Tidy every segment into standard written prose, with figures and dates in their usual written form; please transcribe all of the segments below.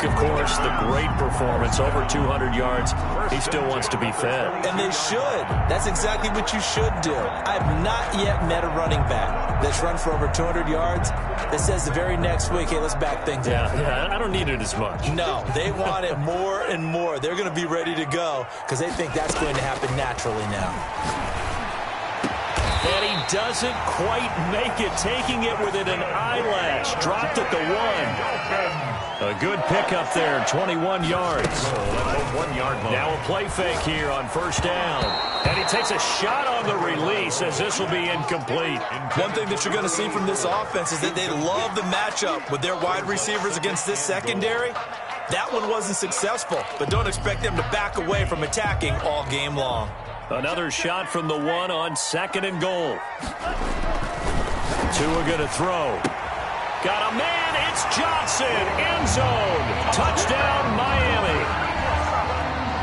Cook, of course, the great performance, over 200 yards. He still wants to be fed. And they should. That's exactly what you should do. I have not yet met a running back that's run for over 200 yards that says the very next week, hey, let's back things up. Yeah, I don't need it as much. No, they want it more and more. They're going to be ready to go because they think that's going to happen naturally now. And he doesn't quite make it, taking it within an eyelash. Dropped at the 1. A good pickup there, 21 yards. 1 yard line. Now a play fake here on first down. And he takes a shot on the release as this will be incomplete. One thing that you're going to see from this offense is that they love the matchup with their wide receivers against this secondary. That one wasn't successful, but don't expect them to back away from attacking all game long. Another shot from the 1 on 2nd and goal. Tua going to throw. Got a man, it's Johnson, end zone. Touchdown, Miami.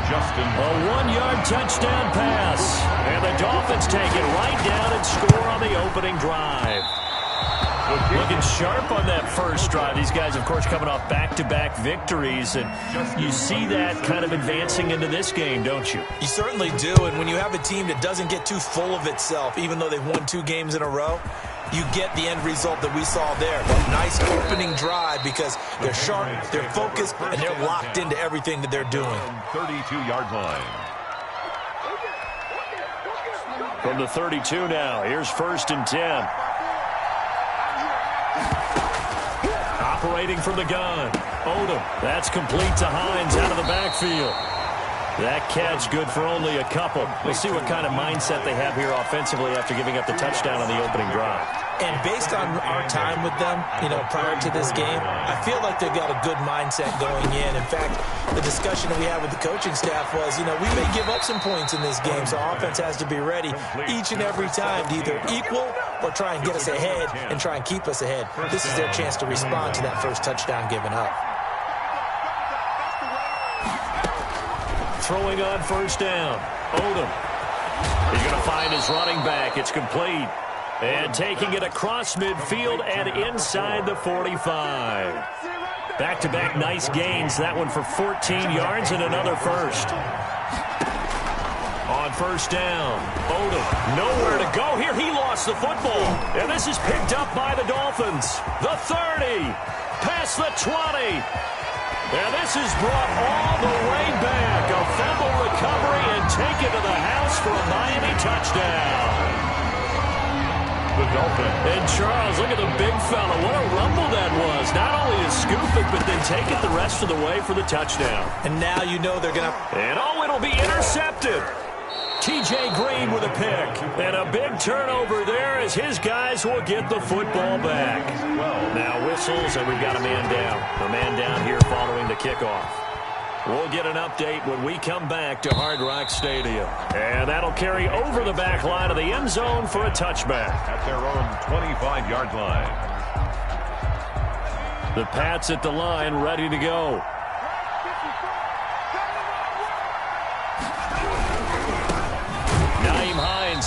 A 1-yard touchdown pass. And the Dolphins take it right down and score on the opening drive. Looking sharp on that first drive. These guys, of course, coming off back-to-back victories, and you see that kind of advancing into this game, don't you? You certainly do, and when you have a team that doesn't get too full of itself, even though they've won 2 games in a row, you get the end result that we saw there. That nice opening drive because they're sharp, they're focused, and they're locked into everything that they're doing. 32-yard line. From the 32 now, here's 1st and 10. Operating from the gun. Odom. That's complete to Hines out of the backfield. That catch good for only a couple. We'll see what kind of mindset they have here offensively after giving up the touchdown on the opening drive. And based on our time with them, prior to this game, I feel like they've got a good mindset going in. In fact, the discussion that we had with the coaching staff was, we may give up some points in this game, so offense has to be ready each and every time to either equal or try and get us ahead and try and keep us ahead. This is their chance to respond to that first touchdown given up. Throwing on first down. Odom. He's going to find his running back. It's complete. And taking it across midfield and inside the 45. Back-to-back nice gains. That one for 14 yards and another first. On first down, Odom nowhere to go here. He lost the football. And this is picked up by the Dolphins. The 30. Past the 20. And this is brought all the way back. A fumble recovery and taken to the house for a Miami touchdown. The Dolphins. And Charles, look at the big fella. What a rumble that was. Not only to scoop it, but then take it the rest of the way for the touchdown. And now you know they're going to... And it'll be intercepted. T.J. Green with a pick. And a big turnover there as his guys will get the football back. Now whistles, and we've got a man down. A man down here following the kickoff. We'll get an update when we come back to Hard Rock Stadium. And that'll carry over the back line of the end zone for a touchback. At their own 25-yard line. The Pats at the line, ready to go.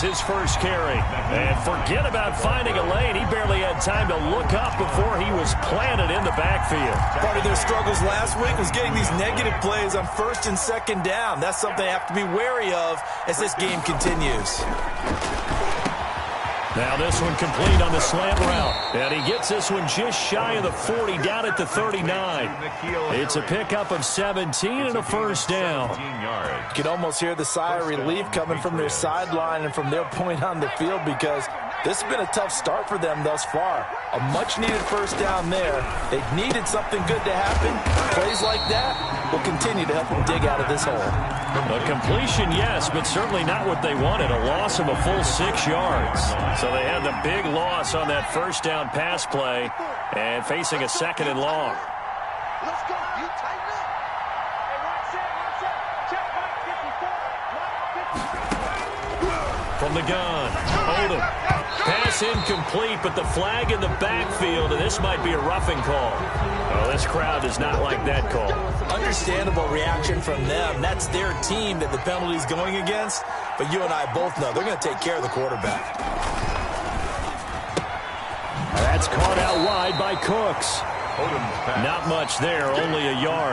His first carry. And forget about finding a lane. He barely had time to look up before he was planted in the backfield. Part of their struggles last week was getting these negative plays on 1st and 2nd down. That's something they have to be wary of as this game continues. Now this one complete on the slant route. And he gets this one just shy of the 40, down at the 39. It's a pickup of 17 and a first down. You can almost hear the sigh of relief coming from their sideline and from their point on the field because this has been a tough start for them thus far. A much-needed first down there. They needed something good to happen. Plays like that will continue to help them dig out of this hole. A completion, yes, but certainly not what they wanted. A loss of a full 6 yards. So they had the big loss on that first down pass play and facing a 2nd and long. Let's go. You tighten up. Hey, watch it. Check point 54. From the gun, Odom. Pass incomplete, but the flag in the backfield, and this might be a roughing call. Oh, this crowd does not like that call. Understandable reaction from them. That's their team that the penalty's going against. But you and I both know they're going to take care of the quarterback. That's caught out wide by Cooks. Not much there, only a yard.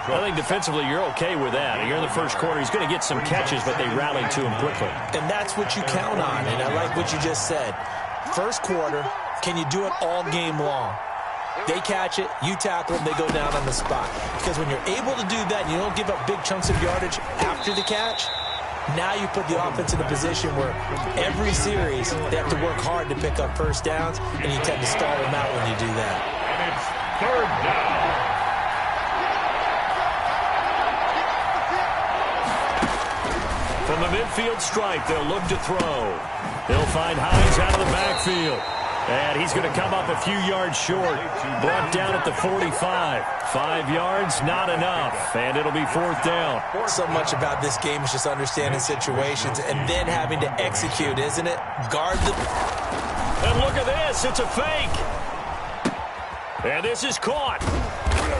I think defensively you're okay with that. You're in the first quarter. He's going to get some catches, but they rallied to him quickly. And that's what you count on, and I like what you just said. First quarter, can you do it all game long? They catch it, you tackle them, they go down on the spot. Because when you're able to do that and you don't give up big chunks of yardage after the catch, now you put the offense in a position where every series they have to work hard to pick up first downs, and you tend to stall them out when you do that. And it's third down. From the midfield stripe, they'll look to throw. They'll find Hines out of the backfield. And he's going to come up a few yards short. Brought down at the 45. 5 yards, not enough. And it'll be fourth down. So much about this game is just understanding situations and then having to execute, isn't it? Guard the... And look at this. It's a fake. And this is caught.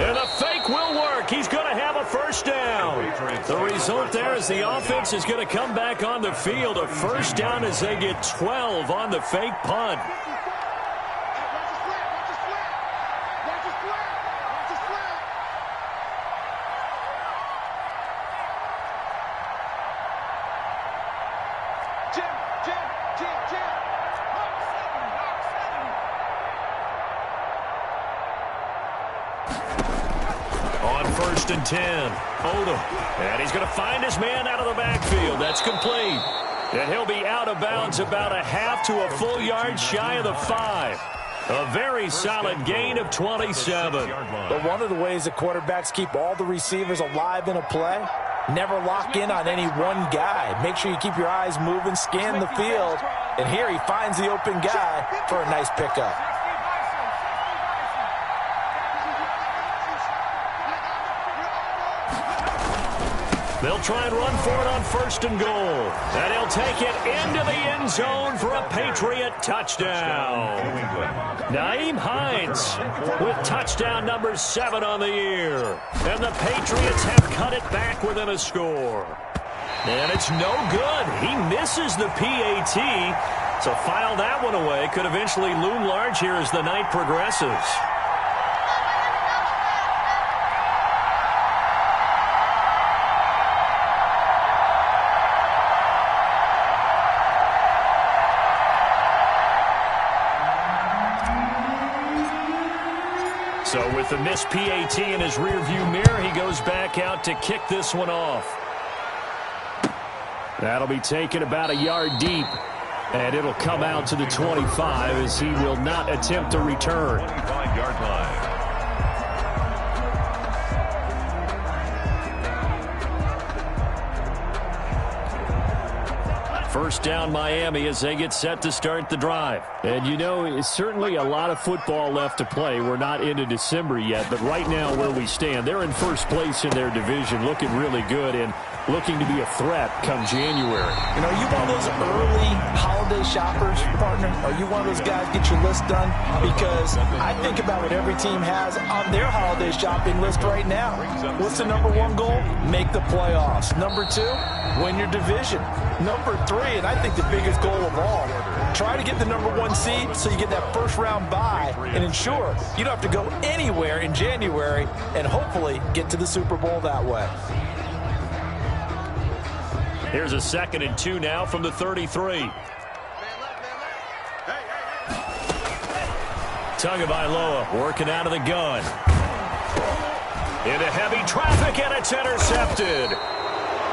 And the fake will work. He's going to have a first down. The result there is the offense is going to come back on the field. A first down as they get 12 on the fake punt. First and 10. Odom. And he's going to find his man out of the backfield. That's complete. And he'll be out of bounds about a half to a full yard shy of the 5. A very solid gain of 27. But one of the ways that quarterbacks keep all the receivers alive in a play, never lock in on any one guy. Make sure you keep your eyes moving, scan the field. And here he finds the open guy for a nice pickup. They'll try and run for it on first and goal. And he'll take it into the end zone for a Patriot touchdown. Nyheim Hines with touchdown number 7 on the year. And the Patriots have cut it back within a score. And it's no good. He misses the PAT. So file that one away. Could eventually loom large here as the night progresses. So with the missed PAT in his rearview mirror, he goes back out to kick this one off. That'll be taken about a yard deep. And it'll come out to the 25 as he will not attempt to return. 25-yard line. First down Miami as they get set to start the drive. And you know, it's certainly a lot of football left to play. We're not into December yet, but right now where we stand, they're in first place in their division, looking really good and looking to be a threat come January. You know, are you one of those early holiday shoppers, partner? Are you one of those guys get your list done? Because I think about what every team has on their holiday shopping list right now. What's the number 1 goal? Make the playoffs. Number 2, win your division. Number 3, and I think the biggest goal of all, try to get the number 1 seed so you get that first round bye and ensure you don't have to go anywhere in January and hopefully get to the Super Bowl that way. Here's a 2nd and 2 now from the 33. Tagovailoa working out of the gun. Into heavy traffic, and it's intercepted.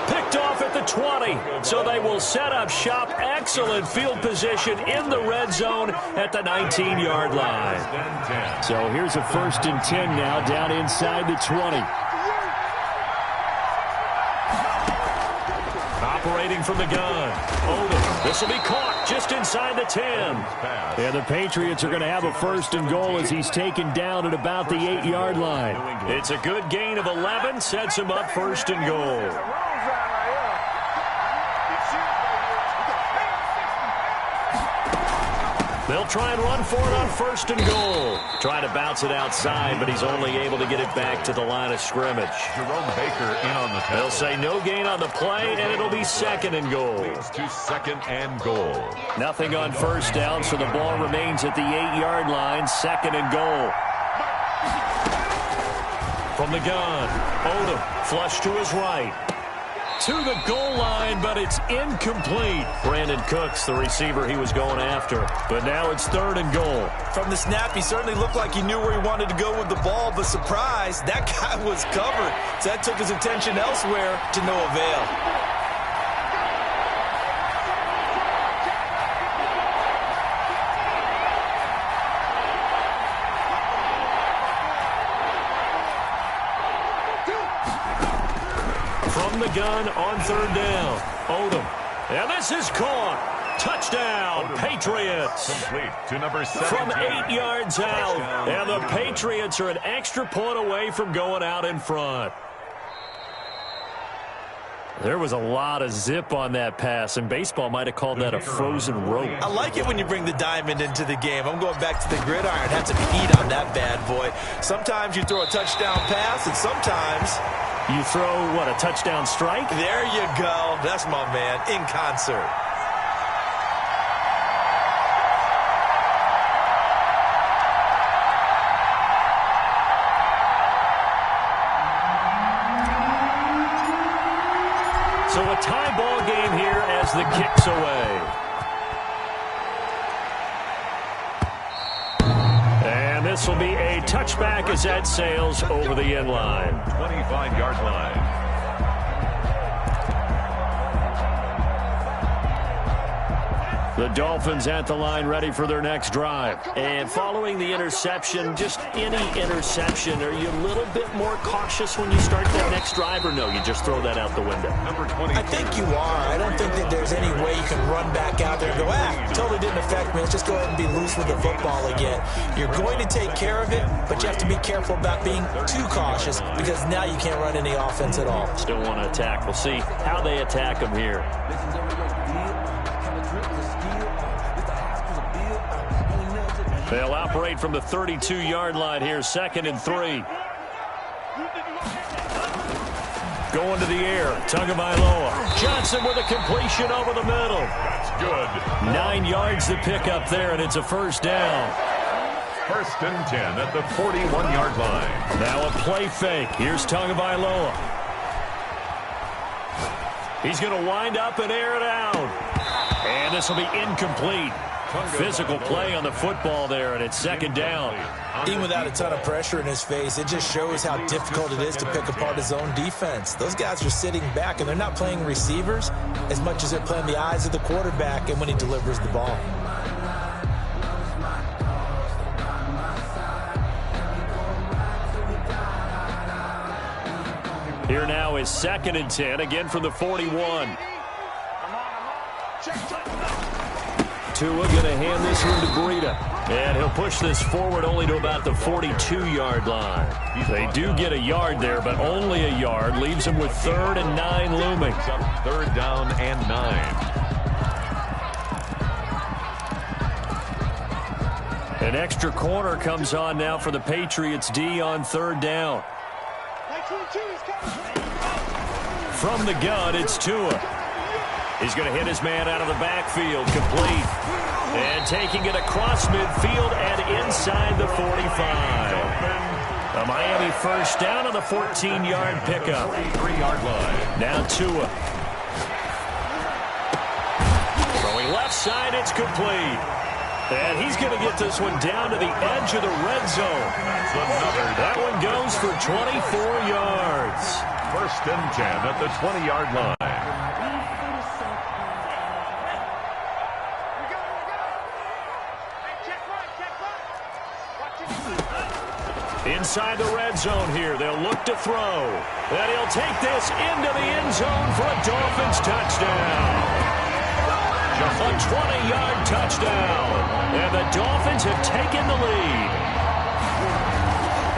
Picked off at the 20, so they will set up shop. Excellent field position in the red zone at the 19-yard line. So here's a 1st and 10 now down inside the 20. Operating from the gun. Odom. This will be caught just inside the 10. And the Patriots are going to have a 1st and goal as he's taken down at about the 8-yard line. It's a good gain of 11. Sets him up 1st and goal. They'll try and run for it on 1st and goal. Trying to bounce it outside, but he's only able to get it back to the line of scrimmage. Jerome Baker in on the tackle. They'll say no gain on the play, and it'll be 2nd and goal. Leads to 2nd and goal. Nothing on first down, so the ball remains at the 8-yard line. 2nd and goal. From the gun. Odom flush to his right. To the goal line, but it's incomplete. Brandon Cooks, the receiver he was going after. But now it's 3rd and goal. From the snap, he certainly looked like he knew where he wanted to go with the ball, but surprise, that guy was covered. So that took his attention elsewhere to no avail. From the gun on 3rd down. Odom. And this is caught. Touchdown, Patriots. Complete to number 17. From 8 yards out. And the Patriots are an extra point away from going out in front. There was a lot of zip on that pass, and baseball might have called that a frozen rope. I like it when you bring the diamond into the game. I'm going back to the gridiron. Had some heat on that bad boy. Sometimes you throw a touchdown pass, and sometimes you throw, what, a touchdown strike? There you go. That's my man, in concert. So a tie ball game here as the kick's away. And this will be a touchback as that sails over the end line. 25-yard line. The Dolphins at the line ready for their next drive. And following the interception, just any interception, are you a little bit more cautious when you start that next drive, or no, you just throw that out the window? Number 20. I think you are. I don't think that there's any way you can run back out there and go, totally didn't affect me. Let's just go ahead and be loose with the football again. You're going to take care of it, but you have to be careful about being too cautious because now you can't run any offense at all. Still want to attack. We'll see how they attack them here. They'll operate from the 32-yard line here, 2nd and 3. Going to the air, Tagovailoa. Johnson with a completion over the middle. That's good. 9 yards to pick up there, and it's a 1st down. 1st and 10 at the 41-yard line. Now a play fake. Here's Tagovailoa. He's going to wind up and air it out. And this will be incomplete. Physical play on the football there, and it's 2nd down. Even without a ton of pressure in his face, it just shows how difficult it is to pick apart his own defense. Those guys are sitting back, and they're not playing receivers as much as they're playing the eyes of the quarterback and when he delivers the ball. Here now is 2nd and 10, again from the 41. Tua going to hand this one to Breida. And he'll push this forward only to about the 42-yard line. They do get a yard there, but only a yard. Leaves them with 3rd and 9 looming. 3rd down and 9. An extra corner comes on now for the Patriots D on 3rd down. From the gun, it's Tua. He's going to hit his man out of the backfield, complete. And taking it across midfield and inside the 45. A Miami 1st down on the 14-yard pickup. 43-yard line. Now Tua. Throwing left side, it's complete. And he's going to get this one down to the edge of the red zone. That one goes for 24 yards. 1st and 10 at the 20-yard line. Inside the red zone here. They'll look to throw. And he'll take this into the end zone for a Dolphins touchdown. A 20-yard touchdown. And the Dolphins have taken the lead.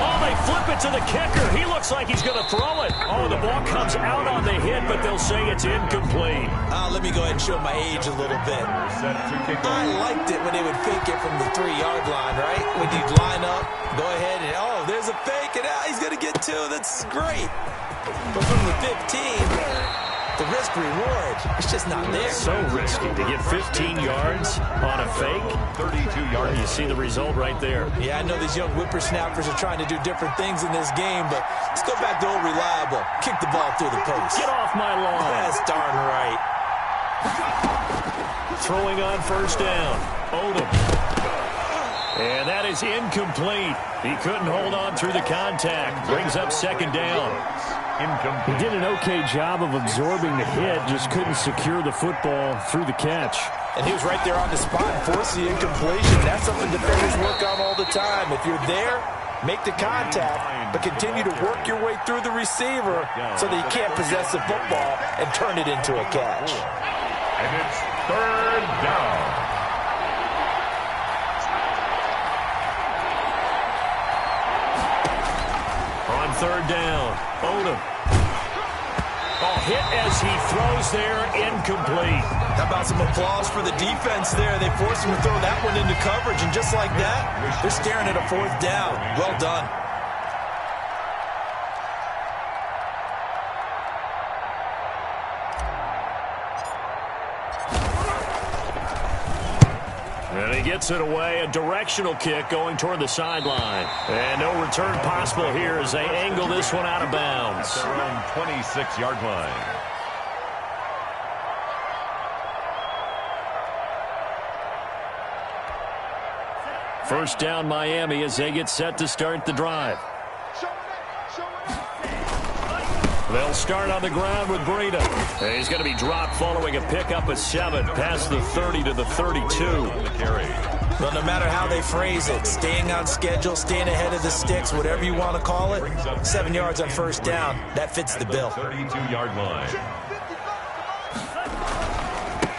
Oh, they flip it to the kicker. He looks like he's going to throw it. Oh, the ball comes out on the hit, but they'll say it's incomplete. Let me go ahead and show my age a little bit. I liked it when they would fake it from the 3-yard line, right? When you'd line up, go ahead and, there's a fake, and he's going to get 2. That's great. But from the 15, the risk-reward, it's just not there. So risky to get 15 yards on a fake. 32 yards. You see the result right there. Yeah, I know these young whippersnappers are trying to do different things in this game, but let's go back to old reliable. Kick the ball through the post. Get off my lawn. That's darn right. Throwing on first down. Odom. And that is incomplete. He couldn't hold on through the contact. Brings up second down. Incomplete. He did an okay job of absorbing the hit, just couldn't secure the football through the catch. And he was right there on the spot and forced the incompletion. That's something defenders work on all the time. If you're there, make the contact, but continue to work your way through the receiver so that you can't possess the football and turn it into a catch. And it's third down. On third down, Odom. Oh, hit as he throws there, incomplete. How about some applause for the defense there? They forced him to throw that one into coverage, and just like that, they're staring at a fourth down. Well done. And he gets it away, a directional kick going toward the sideline. And no return possible here as they angle this one out of bounds. At their own 26-yard line. First down Miami as they get set to start the drive. They'll start on the ground with Breida. He's going to be dropped following a pickup of 7 past the 30 to the 32. Well, no matter how they phrase it, staying on schedule, staying ahead of the sticks, whatever you want to call it, 7 yards on first down, that fits the bill. 32-yard line.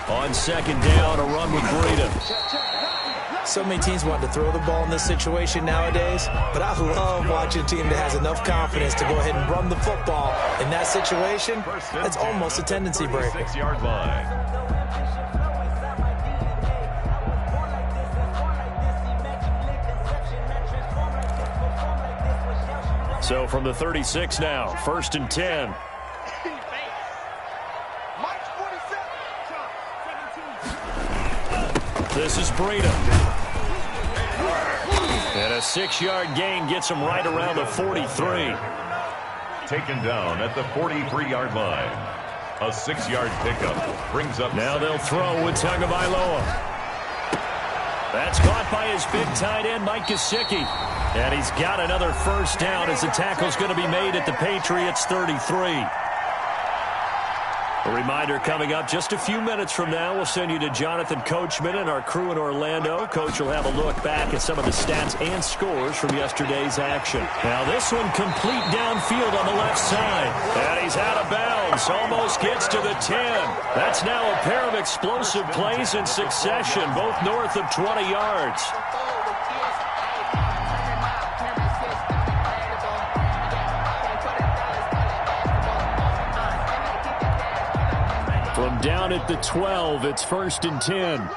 On second down, a run with Breida. So many teams want to throw the ball in this situation nowadays, but I love watching a team that has enough confidence to go ahead and run the football. In that situation, that's almost a tendency breaker. 6-yard line. So from the 36 now, first and 10. This is Breida. And a 6-yard gain gets him right around the 43. Taken down at the 43-yard line. A 6-yard pickup brings up. Now they'll throw with Tagovailoa. That's caught by his big tight end, Mike Gesicki. And he's got another first down as the tackle's going to be made at the Patriots 33. A reminder coming up just a few minutes from now. We'll send you to Jonathan Coachman and our crew in Orlando. Coach will have a look back at some of the stats and scores from yesterday's action. Now this one complete downfield on the left side. And he's out of bounds. Almost gets to the 10. That's now a pair of explosive plays in succession, both north of 20 yards. From down at the 12, it's first and 10.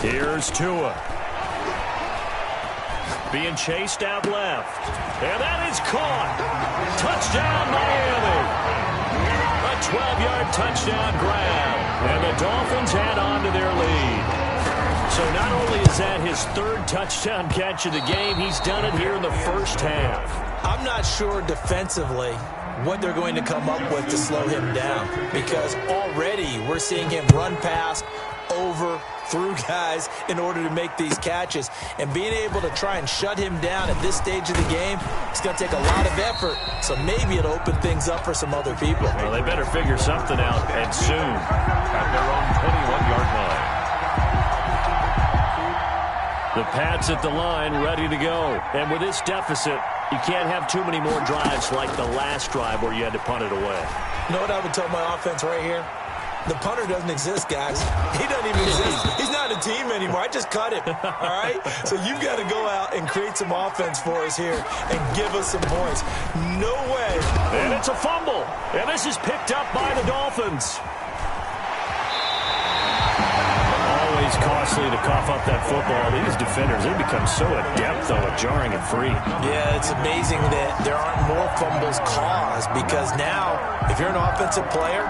Here's Tua. Being chased out left. And that is caught. Touchdown, Miami. A 12-yard touchdown grab. And the Dolphins add on to their lead. So not only is that his third touchdown catch of the game, he's done it here in the first half. I'm not sure defensively what they're going to come up with to slow him down, because already we're seeing him run past, over, through guys in order to make these catches. And being able to try and shut him down at this stage of the game, it's going to take a lot of effort. So maybe it'll open things up for some other people. Well, they better figure something out, and soon. At their own 21-yard line. The Pats at the line, ready to go. And with this deficit, you can't have too many more drives like the last drive where you had to punt it away. You know what I would tell my offense right here? The punter doesn't exist, guys. He doesn't even exist. He's not a team anymore. I just cut him, all right? So you've got to go out and create some offense for us here and give us some points. No way. And it's a fumble. And this is picked up by the Dolphins. is costly to cough up that football. These defenders, they become so adept, though, at jarring it free. Yeah, it's amazing that there aren't more fumbles caused because now, if you're an offensive player,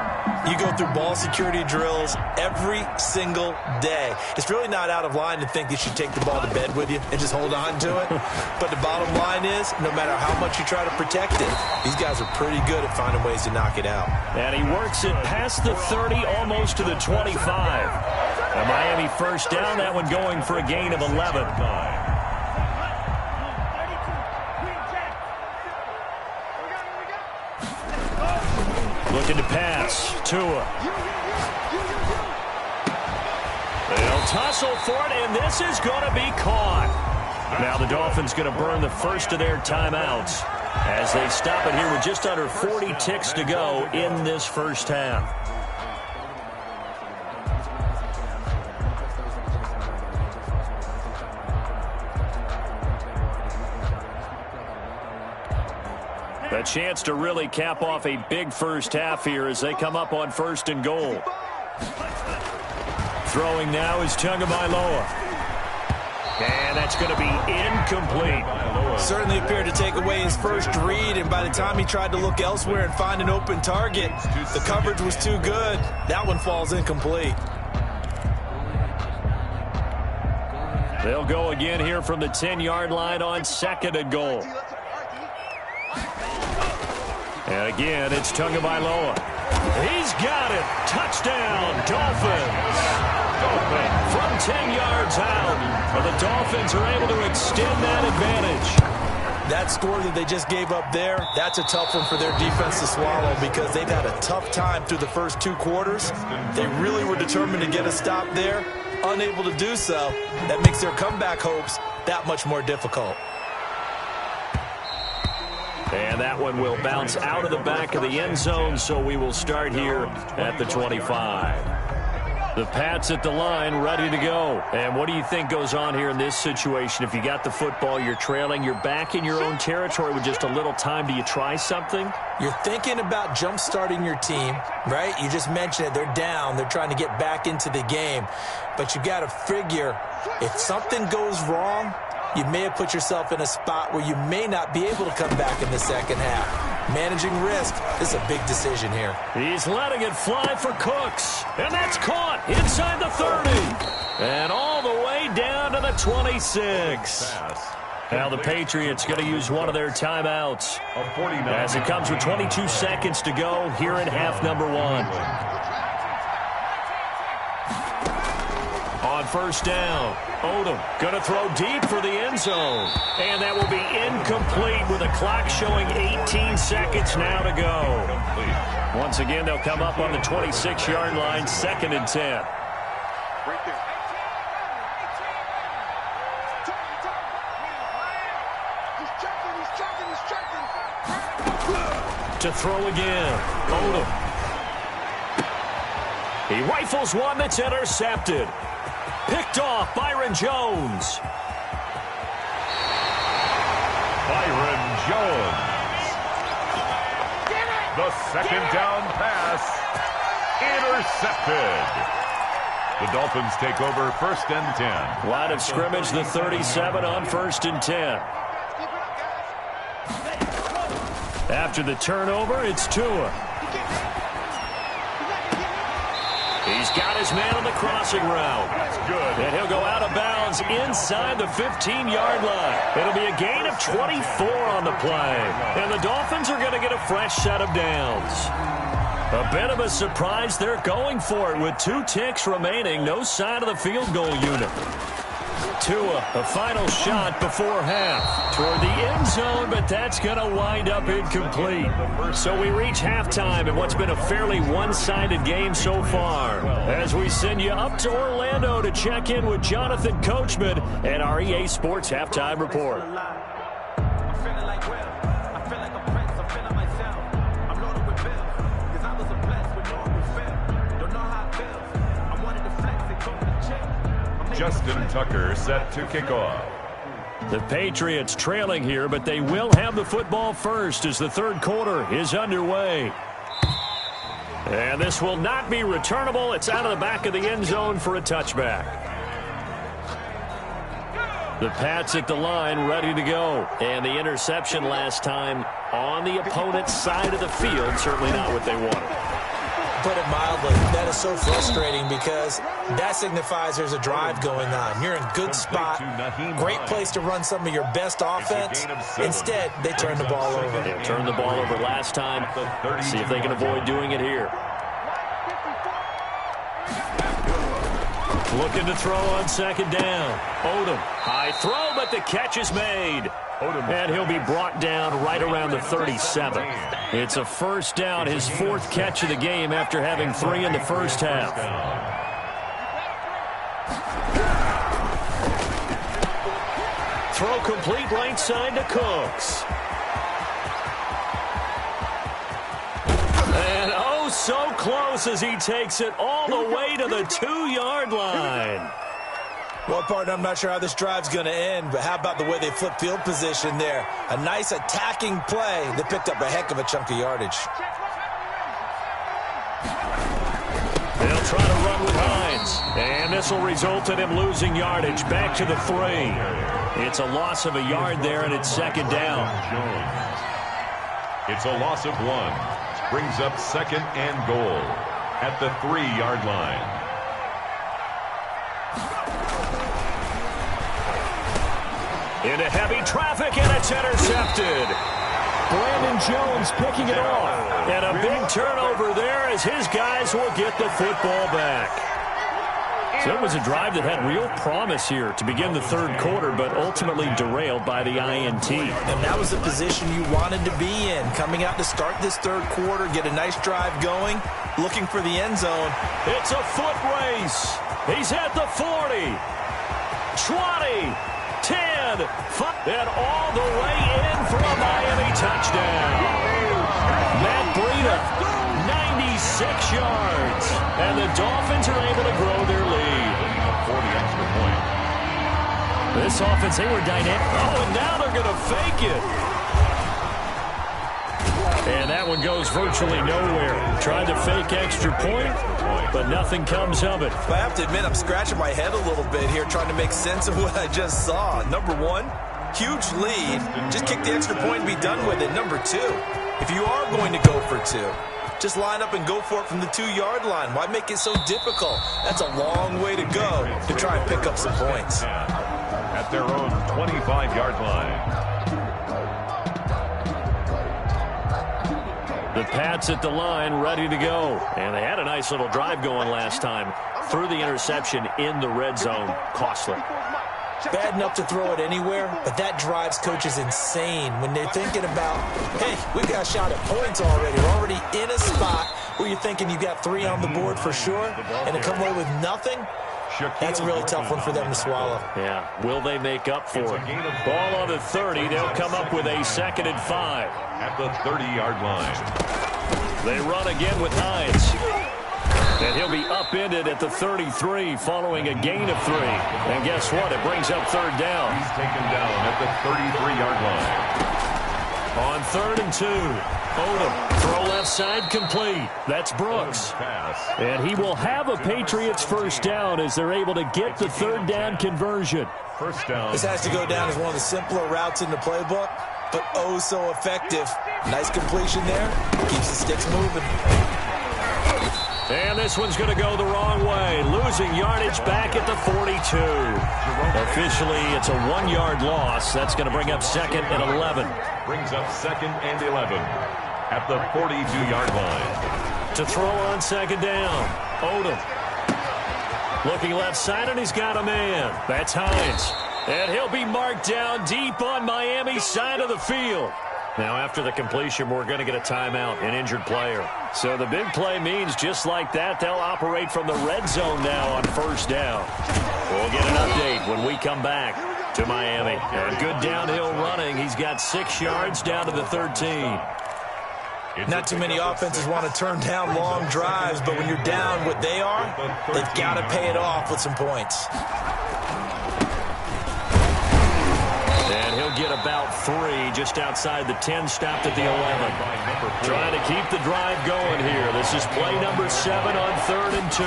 you go through ball security drills every single day. It's really not out of line to think you should take the ball to bed with you and just hold on to it. But the bottom line is, no matter how much you try to protect it, these guys are pretty good at finding ways to knock it out. And he works it past the 30, almost to the 25. A Miami first down, that one going for a gain of 11. Looking to pass. Tua. They'll tussle for it, and this is going to be caught. Now the Dolphins going to burn the first of their timeouts as they stop it here with just under 40 ticks to go in this first half. A chance to really cap off a big first half here as they come up on 1st and goal. Throwing now is Tagovailoa. And that's going to be incomplete. Certainly appeared to take away his first read, and by the time he tried to look elsewhere and find an open target, the coverage was too good. That one falls incomplete. They'll go again here from the 10-yard line on 2nd and goal. And again, it's Tagovailoa. He's got it. Touchdown, Dolphins. From 10 yards out, the Dolphins are able to extend that advantage. That score that they just gave up there, that's a tough one for their defense to swallow because they've had a tough time through the first 2 quarters. They really were determined to get a stop there. Unable to do so, that makes their comeback hopes that much more difficult. And that one will bounce out of the back of the end zone, so we will start here at the 25. The Pats at the line, ready to go. And what do you think goes on here in this situation? If you got the football, you're trailing, you're back in your own territory with just a little time. Do you try something? You're thinking about jump-starting your team, right? You just mentioned it. They're down. They're trying to get back into the game. But you got to figure, if something goes wrong, you may have put yourself in a spot where you may not be able to come back in the second half. Managing risk is a big decision here. He's letting it fly for Cooks. And that's caught inside the 30. And all the way down to the 26. Now the Patriots going to use one of their timeouts as it comes with 22 seconds to go here in half number 1. On first down, Odom going to throw deep for the end zone. And that will be incomplete with a clock showing 18 seconds now to go. Once again, they'll come up on the 26-yard line, 2nd and 10. To throw again, Odom. He rifles one that's intercepted. Picked off, Byron Jones. Byron Jones. The second down pass. Intercepted. The Dolphins take over 1st and 10. Line of scrimmage, the 37 on 1st and 10. After the turnover, it's Tua. He's got his man on the crossing route. That's good. And he'll go out of bounds inside the 15-yard line. It'll be a gain of 24 on the play. And the Dolphins are going to get a fresh set of downs. A bit of a surprise. They're going for it with 2 ticks remaining. No sign of the field goal unit. Tua, a final shot before half toward the end zone, but that's going to wind up incomplete. So we reach halftime in what's been a fairly one-sided game so far, as we send you up to Orlando to check in with Jonathan Coachman and our EA Sports Halftime Report. Justin Tucker set to kick off. The Patriots trailing here, but they will have the football first as the 3rd quarter is underway. And this will not be returnable. It's out of the back of the end zone for a touchback. The Pats at the line, ready to go. And the interception last time on the opponent's side of the field, certainly not what they wanted. Put it mildly, that is so frustrating because that signifies there's a drive going on. You're in a good spot, great place to run some of your best offense. Instead, they turn the ball over. They turned the ball over last time. See if they can avoid doing it here. Looking to throw on second down. Odom, high throw, but the catch is made. And he'll be brought down right around the 37. It's a first down, his fourth catch of the game after having 3 in the first half. Throw complete right side to Cooks. And oh, so close as he takes it all the way to the 2-yard line. Well, partner, I'm not sure how this drive's going to end, but how about the way they flip field position there? A nice attacking play. They picked up a heck of a chunk of yardage. They'll try to run with Hines. And this will result in him losing yardage. Back to the 3. It's a loss of a yard there, and it's second down. It's a loss of 1. Brings up second and goal at the 3-yard line. Into heavy traffic, and it's intercepted. Brandon Jones picking it off. And a big turnover there as his guys will get the football back. So it was a drive that had real promise here to begin the third quarter, but ultimately derailed by the INT. And that was the position you wanted to be in. Coming out to start this third quarter, get a nice drive going, looking for the end zone. It's a foot race. He's at the 40, 20, 10, 5, and all the way in for a Miami touchdown. Matt Breida, 96 yards. And the Dolphins are able to grow their lead. 40 extra point. This offense, they were dynamic. Oh, and now they're going to fake it. And that one goes virtually nowhere. Tried to fake extra point, but nothing comes of it. I have to admit, I'm scratching my head a little bit here trying to make sense of what I just saw. Number 1, huge lead. Just kick the extra point and be done with it. Number 2, if you are going to go for 2, just line up and go for it from the 2-yard line. Why make it so difficult? That's a long way to go to try and pick up some points. At their own 25-yard line. The Pats at the line, ready to go. And they had a nice little drive going last time. Threw the interception in the red zone. Costly. Bad enough to throw it anywhere, but that drives coaches insane when they're thinking about, hey, we got a shot at points already. We're already in a spot where you're thinking you got 3 on the board for sure, and to come away with nothing, that's a really tough one for them to swallow. Yeah, will they make up for it? Ball on the 30. They'll come up with a 2nd and 5. At the 30-yard line. They run again with Hines. And he'll be upended at the 33 following a gain of 3. And guess what? It brings up third down. He's taken down at the 33-yard line. On 3rd and 2. Odom, throw left side complete. That's Brooks. And he will have a Patriots first down as they're able to get the third down conversion. First down. This has to go down as one of the simpler routes in the playbook, but oh so effective. Nice completion there. Keeps the sticks moving. And this one's going to go the wrong way. Losing yardage back at the 42. Officially, it's a 1-yard loss. That's going to bring up 2nd and 11. Brings up 2nd and 11 at the 42-yard line. To throw on second down. Odom. Looking left side, and he's got a man. That's Hines. And he'll be marked down deep on Miami's side of the field. Now, after the completion, we're going to get a timeout, an injured player. So the big play means just like that, they'll operate from the red zone now on first down. We'll get an update when we come back to Miami. And good downhill running. He's got 6 yards down to the 13. Not too many offenses want to turn down long drives, but when you're down what they are, they've got to pay it off with some points. And he'll get about 3 just outside the 10, stopped at the 11. Trying to keep the drive going here. This is play number 7 on 3rd and 2.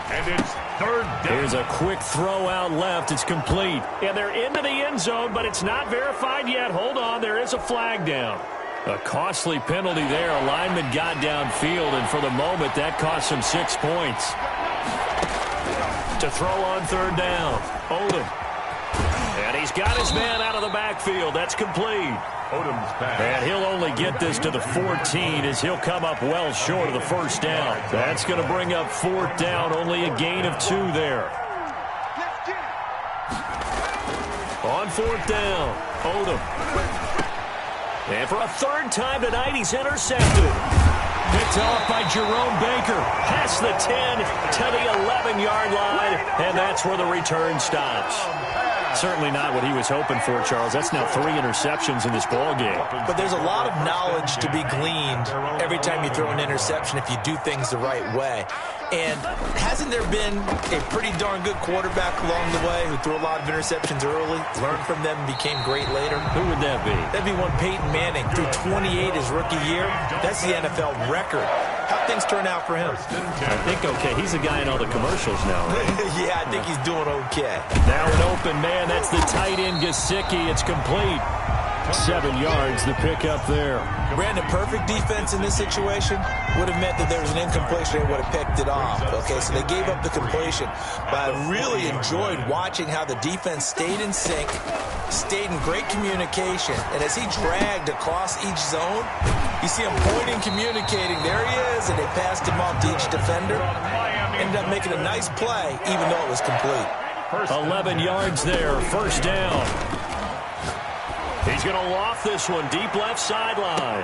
And it's third down. Here's a quick throw out left. It's complete. And they're into the end zone, but it's not verified yet. Hold on. There is a flag down. A costly penalty there. A lineman got downfield, and for the moment, that cost him 6 points. To throw on third down. Odom. And he's got his man out of the backfield. That's complete. Odom's pass. And he'll only get this to the 14 as he'll come up well short of the first down. That's going to bring up fourth down. Only a gain of 2 there. On fourth down, Odom. And for a third time tonight, he's intercepted. Picked off by Jerome Baker. Past the 10 to the 11-yard line. And that's where the return stops. Certainly not what he was hoping for, Charles. That's now 3 interceptions in this ball game. But there's a lot of knowledge to be gleaned every time you throw an interception if you do things the right way. And hasn't there been a pretty darn good quarterback along the way who threw a lot of interceptions early, learned from them, and became great later? Who would that be? That'd be one Peyton Manning. Threw 28 his rookie year. That's the NFL record. How'd things turn out for him? I think okay. He's the guy in all the commercials now, right? Yeah, I think he's doing okay. Now an open man. That's the tight end, Gesicki. It's complete. 7 yards, the pickup there. Ran a perfect defense in this situation. Would have meant that there was an incompletion. They would have picked it off. Okay, so they gave up the completion. But I really enjoyed watching how the defense stayed in sync, stayed in great communication. And as he dragged across each zone, you see him pointing, communicating. There he is, and they passed him off to each defender. Ended up making a nice play, even though it was complete. 11 yards there, first down. He's going to loft this one deep left sideline.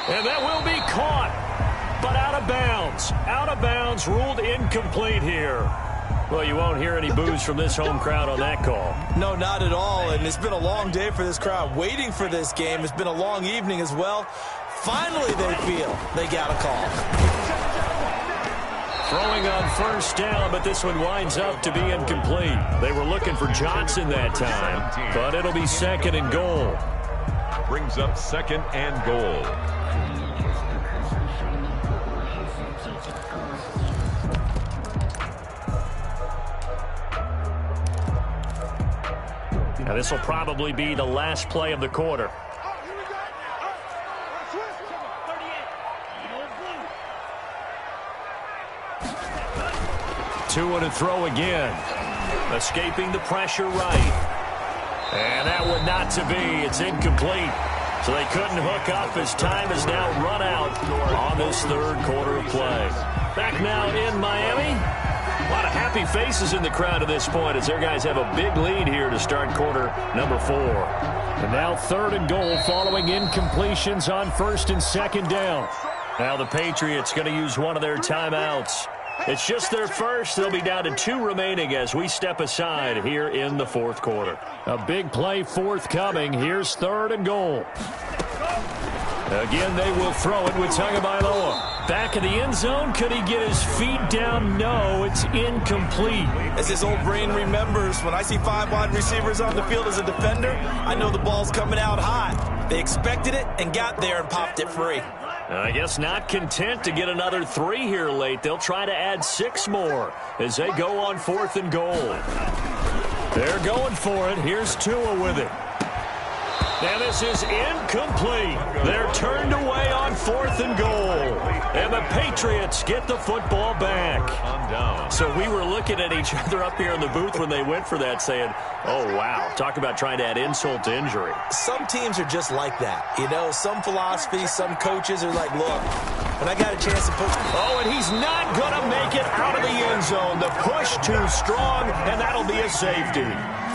And that will be caught, but out of bounds. Out of bounds, ruled incomplete here. Well, you won't hear any boos from this home crowd on that call. No, not at all, and it's been a long day for this crowd waiting for this game. It's been a long evening as well. Finally, they feel they got a call. Throwing on first down, but this one winds up to be incomplete. They were looking for Johnson that time, but it'll be second and goal. Brings up second and goal. Now this will probably be the last play of the quarter. Two and a throw again. Escaping the pressure right. And that one not to be. It's incomplete. So they couldn't hook up as time has now run out on this third quarter of play. Back now in Miami. A lot of happy faces in the crowd at this point as their guys have a big lead here to start quarter number 4. And now third and goal following incompletions on first and second down. Now the Patriots going to use one of their timeouts. It's just their first. They'll be down to 2 remaining as we step aside here in the fourth quarter. A big play forthcoming. Here's third and goal. Again, they will throw it with Tagovailoa. Back in the end zone. Could he get his feet down? No, it's incomplete. As his old brain remembers, when I see 5 wide receivers on the field as a defender, I know the ball's coming out hot. They expected it and got there and popped it free. I guess not content to get another 3 here late. They'll try to add 6 more as they go on fourth and goal. They're going for it. Here's Tua with it. And this is incomplete. They're turned away on fourth and goal. And the Patriots get the football back. So we were looking at each other up here in the booth when they went for that saying, oh, wow, talk about trying to add insult to injury. Some teams are just like that. You know, some philosophies, some coaches are like, look, when I got a chance to put... Oh, and he's not going to make it out of the end zone. The push too strong, and that'll be a safety.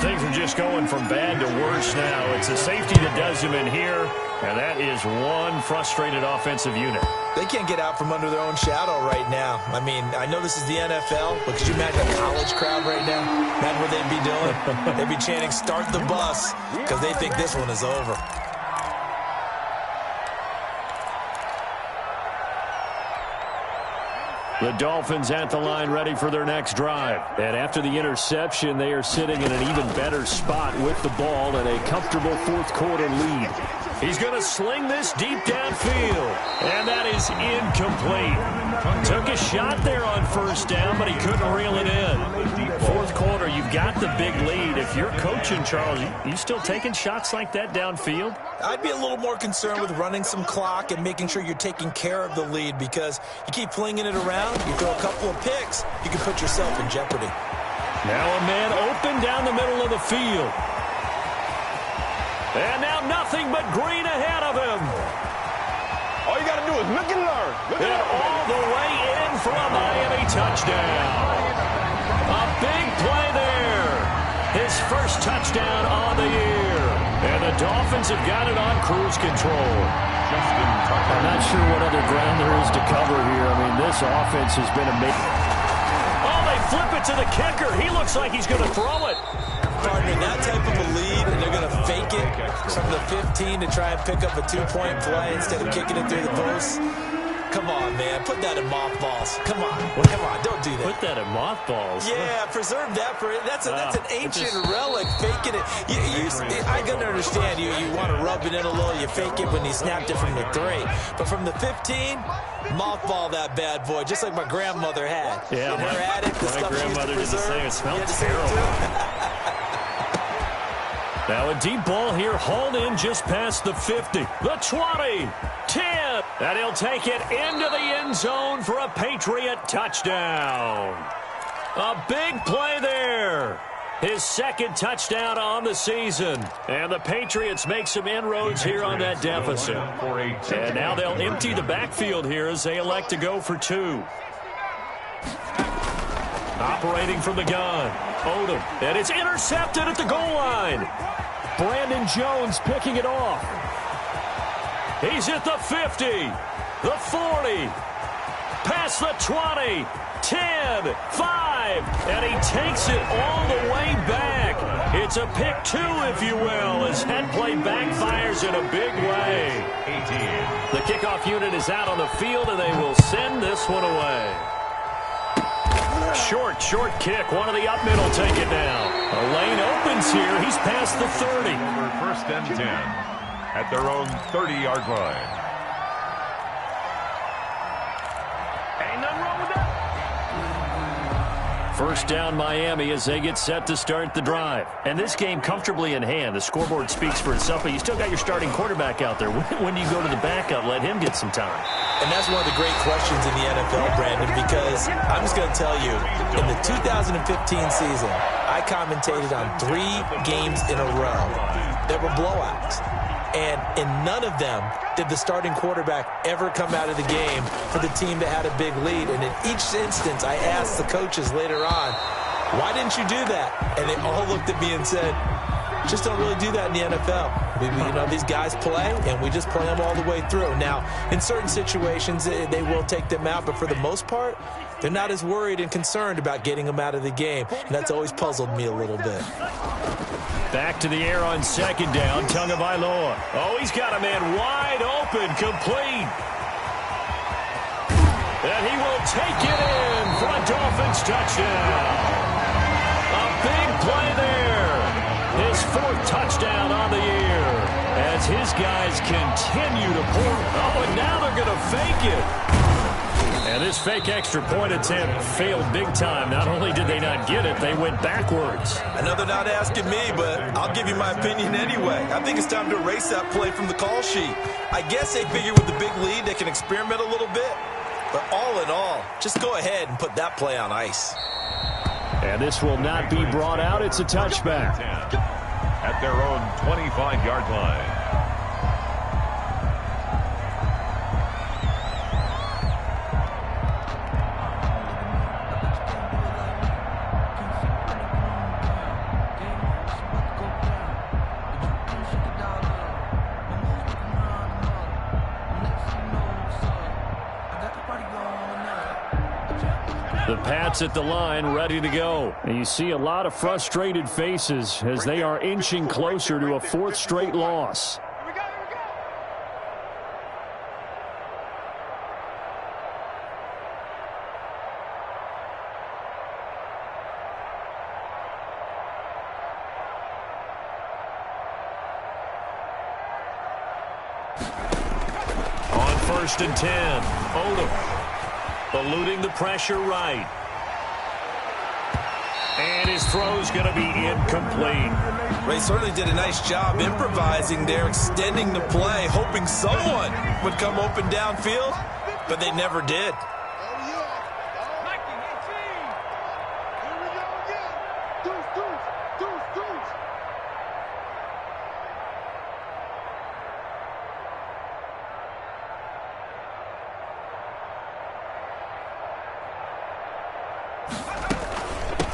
Things are just going from bad to worse now. It's a safety that does him in here, and that is one frustrated offensive unit. They can't get out from under their own shadow right now. I mean, I know this is the NFL, but could you imagine a college crowd right now? Imagine what they'd be doing. They'd be chanting, start the bus, because they think this one is over. The Dolphins at the line ready for their next drive. And after the interception, they are sitting in an even better spot with the ball and a comfortable fourth-quarter lead. He's going to sling this deep downfield. And that is incomplete. Took a shot there on first down, but he couldn't reel it in. Fourth quarter, you've got the big lead. If you're coaching, Charles, you still taking shots like that downfield? I'd be a little more concerned with running some clock and making sure you're taking care of the lead, because you keep flinging it around, you throw a couple of picks, you can put yourself in jeopardy. Now a man open down the middle of the field. And now nothing but green ahead of him. All you got to do is look and learn. Look and learn. All the way in for a Miami touchdown. A big play there. His first touchdown on the year. And the Dolphins have got it on cruise control. I'm not sure what other ground there is to cover here. I mean, this offense has been amazing. Oh, they flip it to the kicker. He looks like he's going to throw it. Partner, that type of a lead, and they're going to fake it from the 15 to try and pick up a two-point play instead of kicking it through the post. Come on, man. Put that in mothballs. Come on. Come on. Don't do that. Put that in mothballs. Yeah, preserve that for it. That's an ancient relic. Faking it. I can understand you want to rub it in a little. You fake it when you snapped it from the 3. But from the 15, mothball that bad boy, just like my grandmother had. Yeah, in her attic, the my stuff grandmother did the same. It smelled terrible. Now a deep ball here, hauled in just past the 50. The 20, 10, and he'll take it into the end zone for a Patriot touchdown. A big play there. His second touchdown on the season. And the Patriots make some inroads here on that deficit. And now they'll empty the backfield here as they elect to go for 2. Operating from the gun, Odom, and it's intercepted at the goal line. Brandon Jones picking it off. He's at the 50, the 40, past the 20, 10, 5, and he takes it all the way back. It's a pick 2, if you will, as that play backfires in a big way. The kickoff unit is out on the field, and they will send this one away. Short kick. One of the up middle take it down. A lane opens here. He's past the 30. First and 10 at their own 30-yard line. Ain't nothing wrong with that. First down Miami as they get set to start the drive. And this game comfortably in hand. The scoreboard speaks for itself, but you still got your starting quarterback out there. When do you go to the backup? Let him get some time. And that's one of the great questions in the NFL, Brandon, because I'm just going to tell you, in the 2015 season, I commentated on 3 games in a row. There were blowouts. And in none of them did the starting quarterback ever come out of the game for the team that had a big lead. And in each instance, I asked the coaches later on, why didn't you do that? And they all looked at me and said, just don't really do that in the NFL. These guys play, and we just play them all the way through. Now, in certain situations, they will take them out, but for the most part, they're not as worried and concerned about getting them out of the game. And that's always puzzled me a little bit. Back to the air on second down. Tagovailoa. Oh, he's got a man wide open, complete. And he will take it in for a Dolphins touchdown. A big play there. His 4th touchdown on the year as his guys continue to pour. Oh, and now they're going to fake it. And this fake extra point attempt failed big time. Not only did they not get it, they went backwards. I know they're not asking me, but I'll give you my opinion anyway. I think it's time to erase that play from the call sheet. I guess they figure with the big lead they can experiment a little bit. But all in all, just go ahead and put that play on ice. And this will not be brought out. It's a touchback. At their own 25-yard line. The Pats at the line, ready to go. And you see a lot of frustrated faces as they are inching closer to a 4th straight loss. On 1st and 10, Odom eluding the pressure right. And his throw's going to be incomplete. Ray certainly did a nice job improvising there, extending the play, hoping someone would come open downfield, but they never did.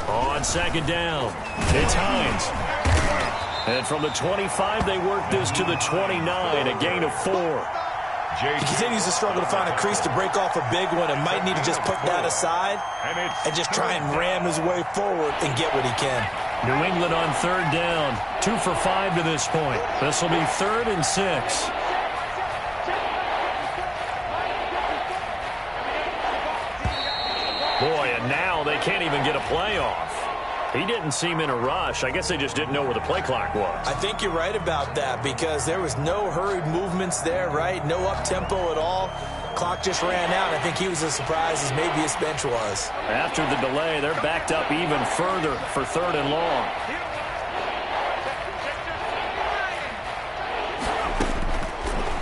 On 2nd down, it's Hines. And from the 25, they work this to the 29, a gain of 4. He continues to struggle to find a crease to break off a big one and might need to just put that aside and just try and ram his way forward and get what he can. New England on 3rd down, 2 for 5 to this point. This will be 3rd and 6. Boy, and now they can't even get a play off. He didn't seem in a rush. I guess they just didn't know where the play clock was. I think you're right about that because there was no hurried movements there, right? No up-tempo at all. Clock just ran out. I think he was as surprised as maybe his bench was. After the delay, they're backed up even further for 3rd and long.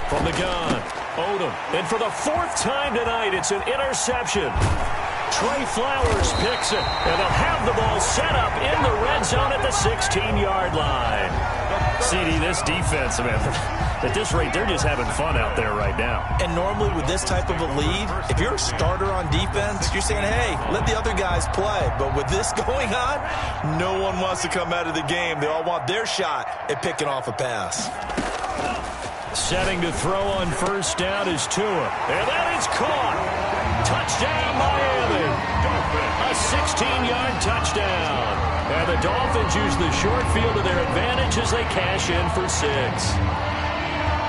From the gun, Odom. And for the 4th time tonight, it's an interception. Trey Flowers picks it, and they'll have the ball set up in the red zone at the 16-yard line. CD, this defense, man, at this rate, they're just having fun out there right now. And normally with this type of a lead, if you're a starter on defense, you're saying, hey, let the other guys play. But with this going on, no one wants to come out of the game. They all want their shot at picking off a pass. Setting to throw on 1st down is Tua. And that is caught. Touchdown, Miami. A 16-yard touchdown. And the Dolphins use the short field to their advantage as they cash in for 6.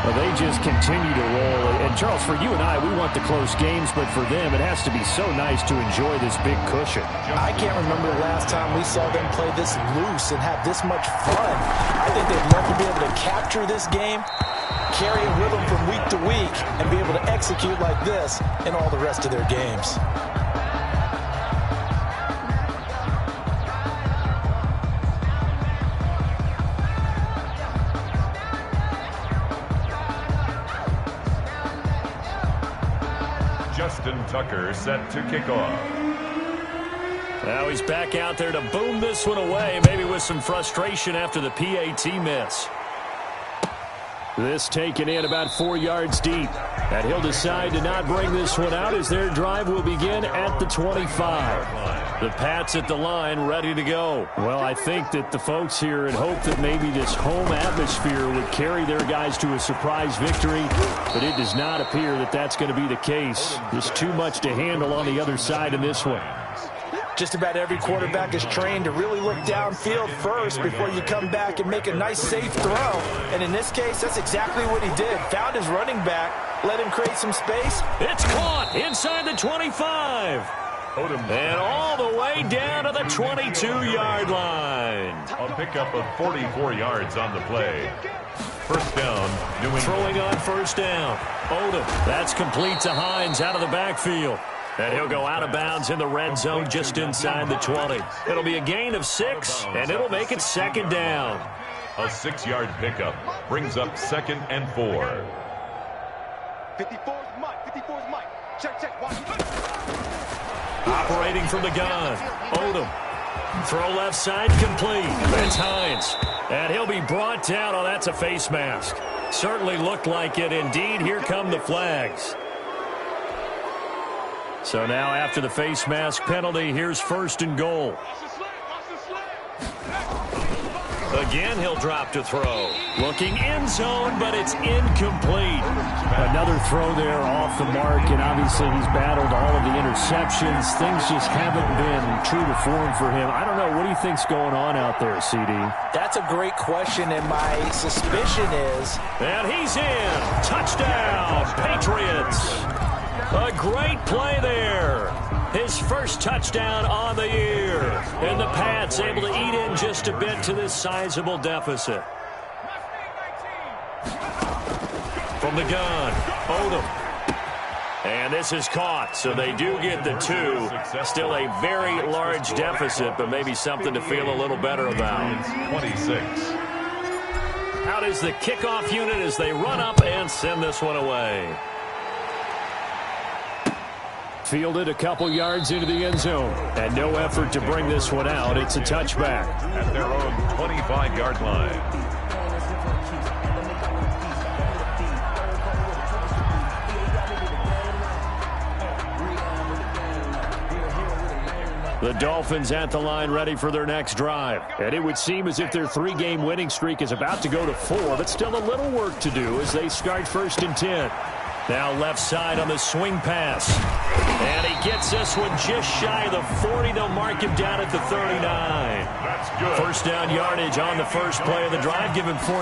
Well, they just continue to roll. And, Charles, for you and I, we want the close games, but for them, it has to be so nice to enjoy this big cushion. I can't remember the last time we saw them play this loose and have this much fun. I think they'd love to be able to capture this game, carry it with them from week to week, and be able to execute like this in all the rest of their games. Justin Tucker set to kick off. Now he's back out there to boom this one away, maybe with some frustration after the PAT miss. This taken in about 4 yards deep. And he'll decide to not bring this one out as their drive will begin at the 25. The Pats at the line ready to go. Well, I think that the folks here had hoped that maybe this home atmosphere would carry their guys to a surprise victory, but it does not appear that that's going to be the case. There's too much to handle on the other side in this one. Just about every quarterback is trained to really look downfield first before you come back and make a nice, safe throw. And in this case, that's exactly what he did. Found his running back, let him create some space. It's caught inside the 25. And all the way down to the 22-yard line. A pickup of 44 yards on the play. 1st down, New England. Throwing on 1st down. Odom. That's complete to Hines out of the backfield. And he'll go out of bounds in the red zone just inside the 20. It'll be a gain of 6, and it'll make it 2nd down. A 6-yard pickup brings up 2nd and 4. 54's Mike. 54's Mike. Check. Watch. Operating from the gun. Odom. Throw left side complete. That's Hines. And he'll be brought down. Oh, that's a face mask. Certainly looked like it. Indeed, here come the flags. So now after the face mask penalty, here's 1st and goal. Again, he'll drop to throw. Looking end zone, but it's incomplete. Another throw there off the mark, and obviously he's battled all of the interceptions. Things just haven't been true to form for him. I don't know. What do you think's going on out there, CD? That's a great question, and my suspicion is... And he's in. Touchdown, Patriots. A great play there. His first touchdown on the year. And the Pats able to eat in just a bit to this sizable deficit. from the gun. Odom. And this is caught, so they do get the 2. Still a very large deficit, but maybe something to feel a little better about. 26. Out is the kickoff unit as they run up and send this one away. Fielded a couple yards into the end zone, and no effort to bring this one out. It's a touchback. At their own 25-yard line. The Dolphins at the line ready for their next drive. And it would seem as if their 3-game winning streak is about to go to 4, but still a little work to do as they start 1st and 10. Now left side on the swing pass. And he gets this one just shy of the 40. They'll mark him down at the 39. That's good. First down yardage on the first play of the drive. Give him 14.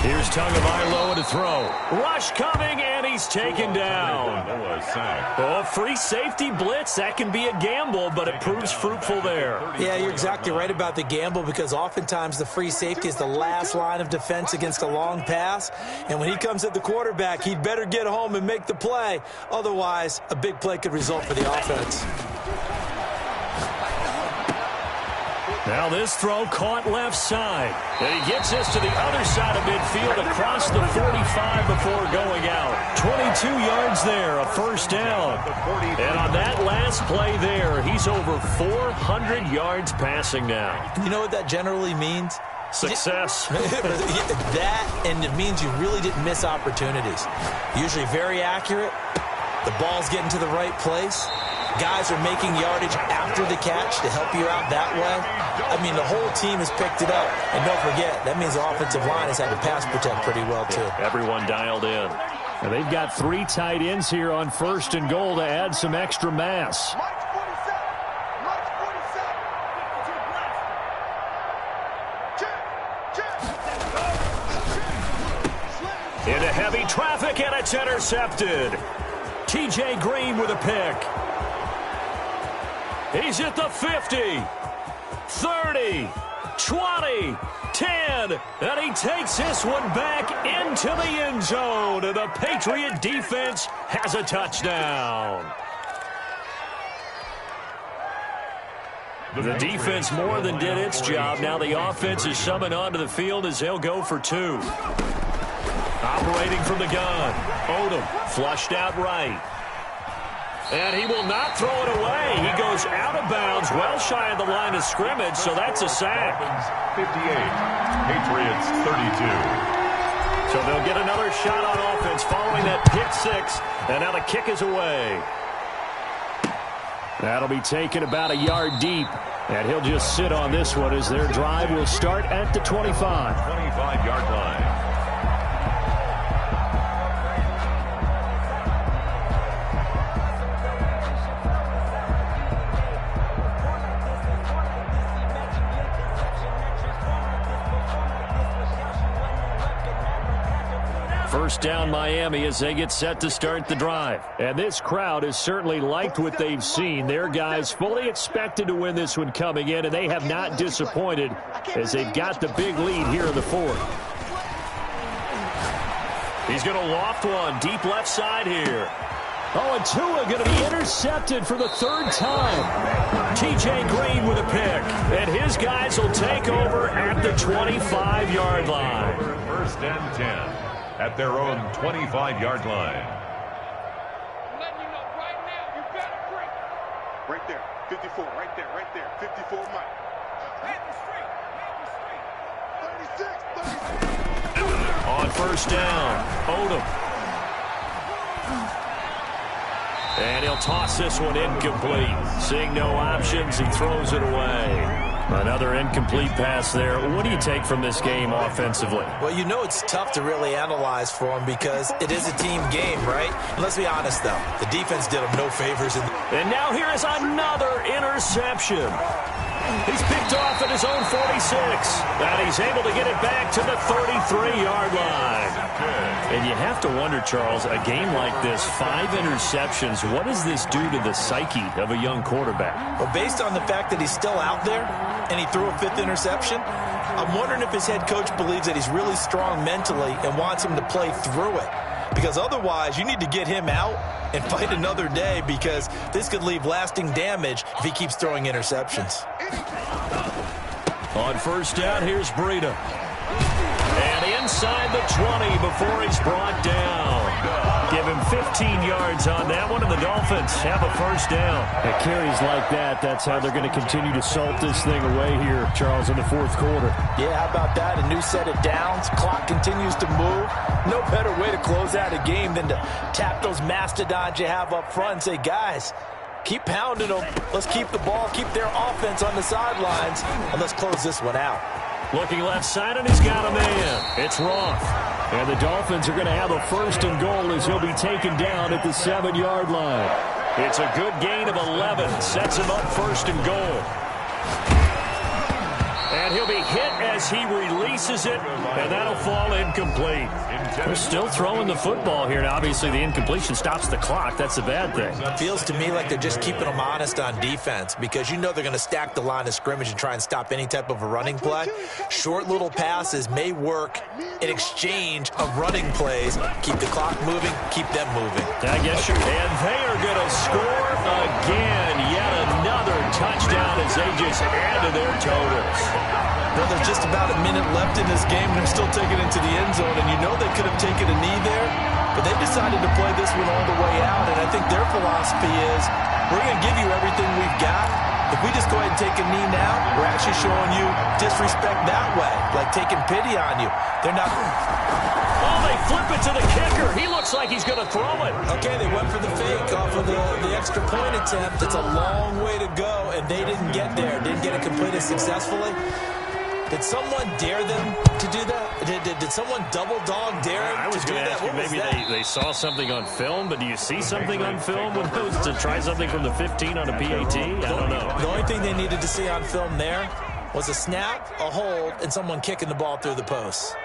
Here's Tagovailoa to throw. Rush coming, and he's taken down. Oh, free safety blitz. That can be a gamble, but it proves fruitful there. Yeah, you're exactly right about the gamble because oftentimes the free safety is the last line of defense against a long pass. And when he comes at the quarterback, he'd better get home and make the play. Otherwise, a big play could result for the offense. Now this throw caught left side. And he gets this to the other side of midfield across the 45 before going out. 22 yards there, a first down. And on that last play there, he's over 400 yards passing now. You know what that generally means? Success. That, and it means you really didn't miss opportunities. Usually very accurate. The ball's getting to the right place. Guys are making yardage after the catch to help you out that way. I mean, the whole team has picked it up. And don't forget, that means the offensive line has had to pass protect pretty well, too. Everyone dialed in. And they've got 3 tight ends here on 1st and goal to add some extra mass. Into heavy traffic, and it's intercepted. TJ Green with a pick. He's at the 50, 30, 20, 10, and he takes this one back into the end zone, and the Patriot defense has a touchdown. The defense more than did its job. Now the offense is summoned onto the field as they'll go for 2. Operating from the gun. Odom flushed out right. And he will not throw it away. He goes out of bounds, well shy of the line of scrimmage, so that's a sack. 58, Patriots 32. So they'll get another shot on offense following that pick 6, and now the kick is away. That'll be taken about a yard deep, and he'll just sit on this one as their drive will start at the 25. 25-yard line. First down Miami as they get set to start the drive. And this crowd has certainly liked what they've seen. Their guys fully expected to win this one coming in, and they have not disappointed as they've got the big lead here in the 4th. He's going to loft one deep left side here. Oh, and Tua going to be intercepted for the 3rd time. TJ Green with a pick, and his guys will take over at the 25-yard line. First and 10. At their own 25-yard line. I'm letting you know right now, you better break. Right there, 54, right there, 54 Mike. Hit the street, 36. On first down, Odom. And he'll toss this one incomplete. Seeing no options, he throws it away. Another incomplete pass there. What do you take from this game offensively? Well, you know it's tough to really analyze for him because it is a team game, right? Let's be honest, though. The defense did him no favors. And now here is another interception. He's picked off at his own 46. And he's able to get it back to the 33-yard line. And you have to wonder, Charles, a game like this, 5 interceptions, what does this do to the psyche of a young quarterback? Well, based on the fact that he's still out there and he threw a 5th interception, I'm wondering if his head coach believes that he's really strong mentally and wants him to play through it. Because otherwise, you need to get him out and fight another day, because this could leave lasting damage if he keeps throwing interceptions. On first down, here's Breida. And inside the 20 before he's brought down. Give him 15 yards on that one, and the Dolphins have a first down. At carries like that, that's how they're going to continue to salt this thing away here, Charles, in the fourth quarter. Yeah, how about that? A new set of downs. Clock continues to move. No better way to close out a game than to tap those mastodons you have up front and say, guys, keep pounding them. Let's keep the ball, keep their offense on the sidelines, and let's close this one out. Looking left side, and he's got a man. It's Roth. And the Dolphins are going to have a first and goal as he'll be taken down at the 7-yard line. It's a good gain of 11. Sets him up first and goal. And he'll be hit as he releases it, and that'll fall incomplete. They're still throwing the football here. Now, obviously, the incompletion stops the clock. That's a bad thing. It feels to me like they're just keeping them honest on defense, because you know they're going to stack the line of scrimmage and try and stop any type of a running play. Short little passes may work in exchange of running plays. Keep the clock moving, keep them moving. I guess you're... And they are going to score again. Yet another touchdown as they just add to their totals. Well, there's just about a minute left in this game, and they're still taking it to the end zone. And you know they could have taken a knee there, but they decided to play this one all the way out. And I think their philosophy is, we're going to give you everything we've got. If we just go ahead and take a knee now, we're actually showing you disrespect that way, like taking pity on you. They're not... Oh, they flip it to the kicker. He looks like he's going to throw it. Okay, they went for the fake off of the extra point attempt. It's a long way to go, and they didn't get there. Didn't get it completed successfully. Did someone dare them to do that? Did someone double dog dare them to do that? I was going to ask you, maybe they saw something on film, but do you see something on film when it was to try something from the 15 on a PAT? I don't know. The only thing they needed to see on film there was a snap, a hold, and someone kicking the ball through the post.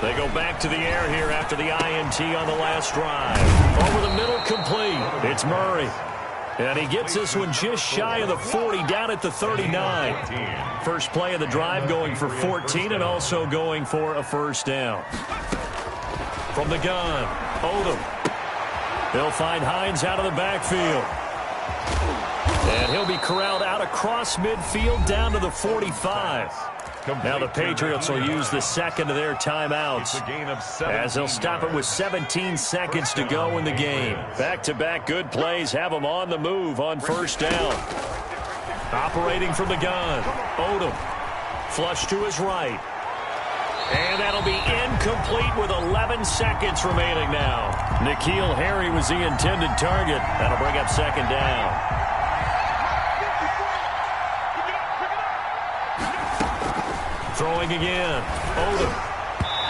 They go back to the air here after the INT on the last drive. Over the middle, complete. It's Murray. And he gets this one just shy of the 40, down at the 39. First play of the drive, going for 14 and also going for a first down. From the gun, Odom. They'll find Hines out of the backfield. And he'll be corralled out across midfield down to the 45. Now the Patriots will use the second of their timeouts as they'll stop it with 17 seconds to go in the game. Back-to-back good plays have them on the move on first down. Operating from the gun, Odom. Flush to his right. And that'll be incomplete with 11 seconds remaining now. N'Keal Harry was the intended target. That'll bring up second down. Throwing again, Odom.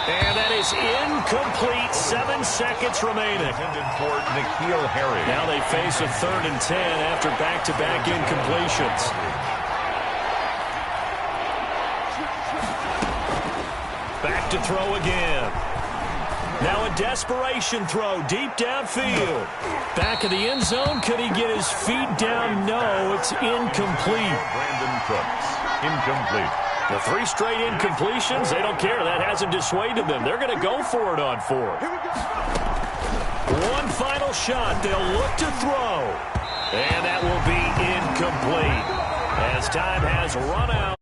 And that is incomplete. 7 seconds remaining. Intended for N'Keal Harry. Now they face a 3rd and 10 after back-to-back incompletions. Back to throw again. Now a desperation throw deep downfield. Back of the end zone. Could he get his feet down? No, it's incomplete. Brandon Cooks, incomplete. The 3 straight incompletions, they don't care. That hasn't dissuaded them. They're going to go for it on 4th. One final shot. They'll look to throw. And that will be incomplete as time has run out.